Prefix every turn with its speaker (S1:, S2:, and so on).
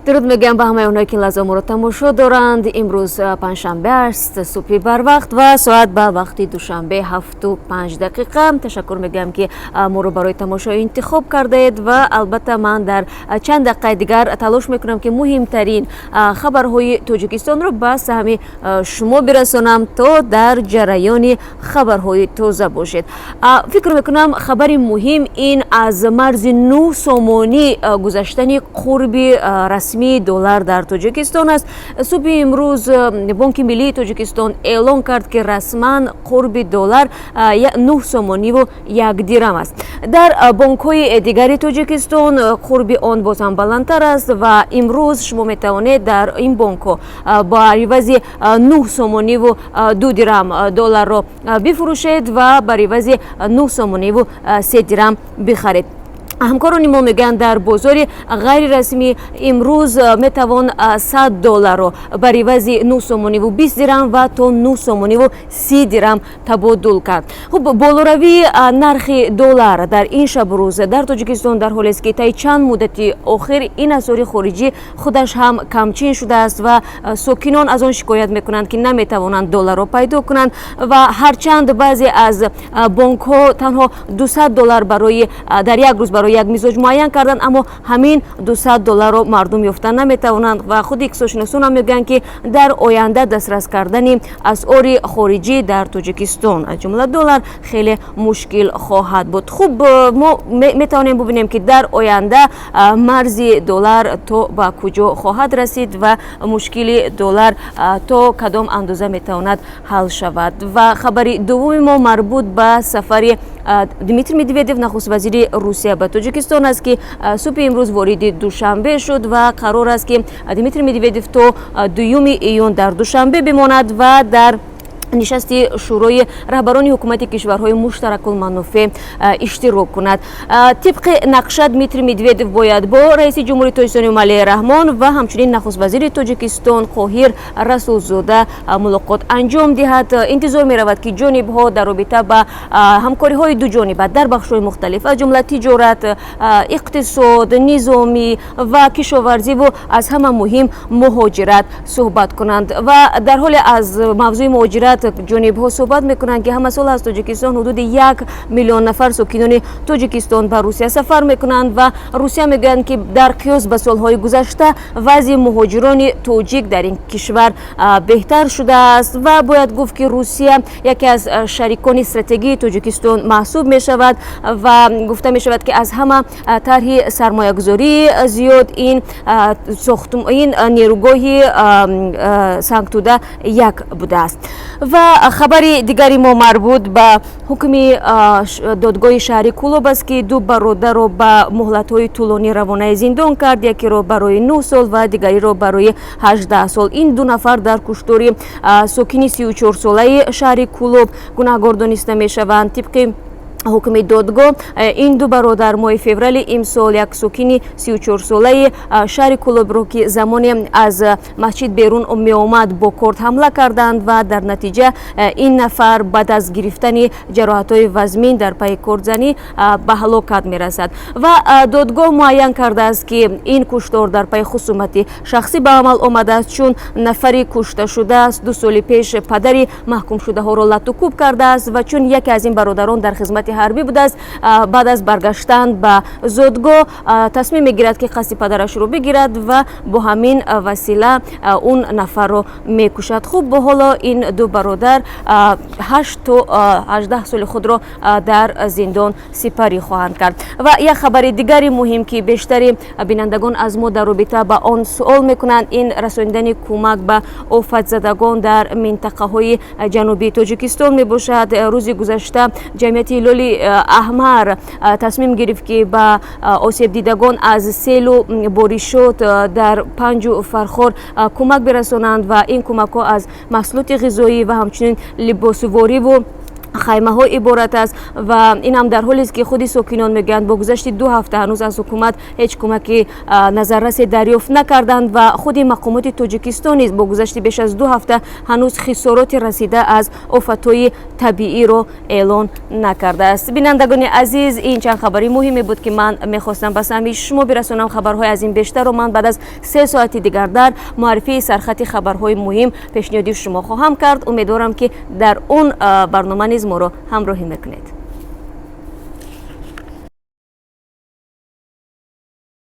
S1: درود میگم به همه اونایی که لازم رو تماشا دارند. امروز پنجشنبه است، صبح بر وقت و ساعت به وقت دوشنبه 7:05. تشکر میگم که ما رو برای تماشا انتخاب کردید و البته من در چند دقیقه دیگر تلاش میکنم که مهمترین خبرهای تاجیکستان رو به سهم شما برسونم تا در جریان خبرهای تازه باشید. فکر میکنم خبری مهم این از مرز 9 سومانی گذشتن قرب رسمی دلار در تاجیکستان است. صبح امروز بانک ملی تاجیکستان اعلام کرد که رسما قرب دلار 9 سومانی و 1 درم است. در بانک های دیگری تاجیکستان قرب آن باز هم بلندتر است و امروز شما میتوانید در این بانک با عوض 9 سومانی و 2 درم دلار را بفروشید و با عوض 9 سومانی و 3 درم بخرید. همکاران ما میگن در بازار غیر رسمی امروز میتوان 100 دلار رو بر عوض 9 سومانی و 20 درم و تا 9 سومانی و 30 درم تبادل کرد. خب بالاروی نرخ دلار در این شب روز در تاجیکستان در حالی است که طی چند مدتی اخیر این اسعار خارجی خودش هم کمچین شده است و ساکنان از آن شکایت میکنند که نمیتوانند دلار را پیدا کنند و هرچند بعضی از بانک ها تنها 200 دلار برای در یک روز برای یک مزاج معین کردن، اما همین 200 دلار رو مردم یافتن نمیتوانند و خود اقتصادشناسان هم میگن که در آینده دسترس کردن اسعار خارجی در تاجیکستان از جمله دلار خیلی مشکل خواهد بود. خوب ما میتوانیم ببینیم که در آینده مرز دلار تا به کجا خواهد رسید و مشکل دلار تا کدام اندازه میتواند حل شود. و خبر دوم ما مربوط به سفر دمیتری مدودیف نخست وزیر روسیه به تاجیکستان است که صبح امروز وارد دوشنبه شد و قرار است که دمیتری مدودیف تا 2 ایون در دوشنبه بماند و در نشست شورای رهبران حکومت کشورهای مشترک المنافع اشتراک کند. طبق نقشه دمیتری مدودیف باید با رئیس جمهوری تاجیکستان امالی رحمان و همچنین نخست وزیر تاجیکستان قاهر رسولزاده ملاقات انجام دهد. انتظار می رود که جانب ها در رابطه با همکاری های دو جانبه در بخش های مختلف از جمله تجارت، اقتصاد، نظامی و کشاورزی و از همه مهم مهاجرت صحبت کنند. و در حال از موضوع مهاجرت جانب ها صحبت میکنند که همه سال از تاجیکستان حدود 1 میلیون نفر ساکنان تاجیکستان به روسیه سفر میکنند و روسیه میگن که در قیاس به سالهای گذشته وضع مهاجران تاجیک در این کشور بهتر شده است و باید گفت که روسیه یکی از شریکان استراتژی تاجیکستان محسوب می شود و گفته می شود که از همه طرح سرمایه گذاری زیاد این نیروگاه سنگتوده یک بوده است. و خبر دیگری ما مربوط به حکم دادگاه شهری کولوب است که 2 برادر را به مهلت‌های طولانی روانه زندان کرد، یکی را برای 9 سال و دیگری را برای 18 سال. این 2 نفر در کشتار ساکن 34 ساله شهر کولوب گناهکار دانسته می‌شوند. طبق حکم دادگاه این 2 برادر ماه فوریه امسال یک ساکن 34 ساله شهر کولوب را که زمانی از مسجد بیرون می آمد با کارت حمله کردند و در نتیجه این نفر بعد از گرفتن جراحت‌های وزمین در پی کارتزنی به هلاکت می رسد و دادگاه معین کرده است که این کشتار در پی خصومت شخصی به عمل آمده است، چون نفری کشته شده است 2 سال پیش پدری محکوم شده ها را لطوکوب کرده است و چون یکی از این برادران در خدمت حربی بوده است بعد از برگشتن به زادگاه تصمیم میگیرد که قصد پدرش رو بگیرد و با همین وسیله اون نفر رو میکشد. خوب به حالا این 2 برادر 8 تا 18 سال خود را در زندان سپری خواهند کرد. و یک خبر دیگری مهم که بیشتری بینندگان از ما در رابطه با آن سوال میکنند این رساندن کمک به آفت زدگان در منطقه های جنوبی تاجیکستان میباشد. روز گذشته جمعیت هلال احمر تصمیم گرفت که به آسیب دیدگان از سیل و بارشات در 5 فرخار کمک برسانند و این کمک ها از محصولات غذایی و همچنین لباسواری و خیمه ها عبارت است و این هم در حالی است که خود ساکنان میگن با گذشت 2 هفته هنوز از حکومت هیچ کمکی نظررس دریافت نکردند و خود مقامات تاجیکستان نیز با گذشت بیش از 2 هفته هنوز خسارات رسیده از آفت‌های табииро эълон накардааст. бинандагони азиз, ин чанд хабари муҳиме буд ки ман мехостам ба сами шумо бирасонам. хабарҳои аз ин бештарро ман баъд аз 3 соати дигар дар муаррифии сархати хабарҳои муҳим пешниҳоди шумо хоҳам кард. умедворам ки дар он барнома низ моро ҳамроҳӣ мекунед.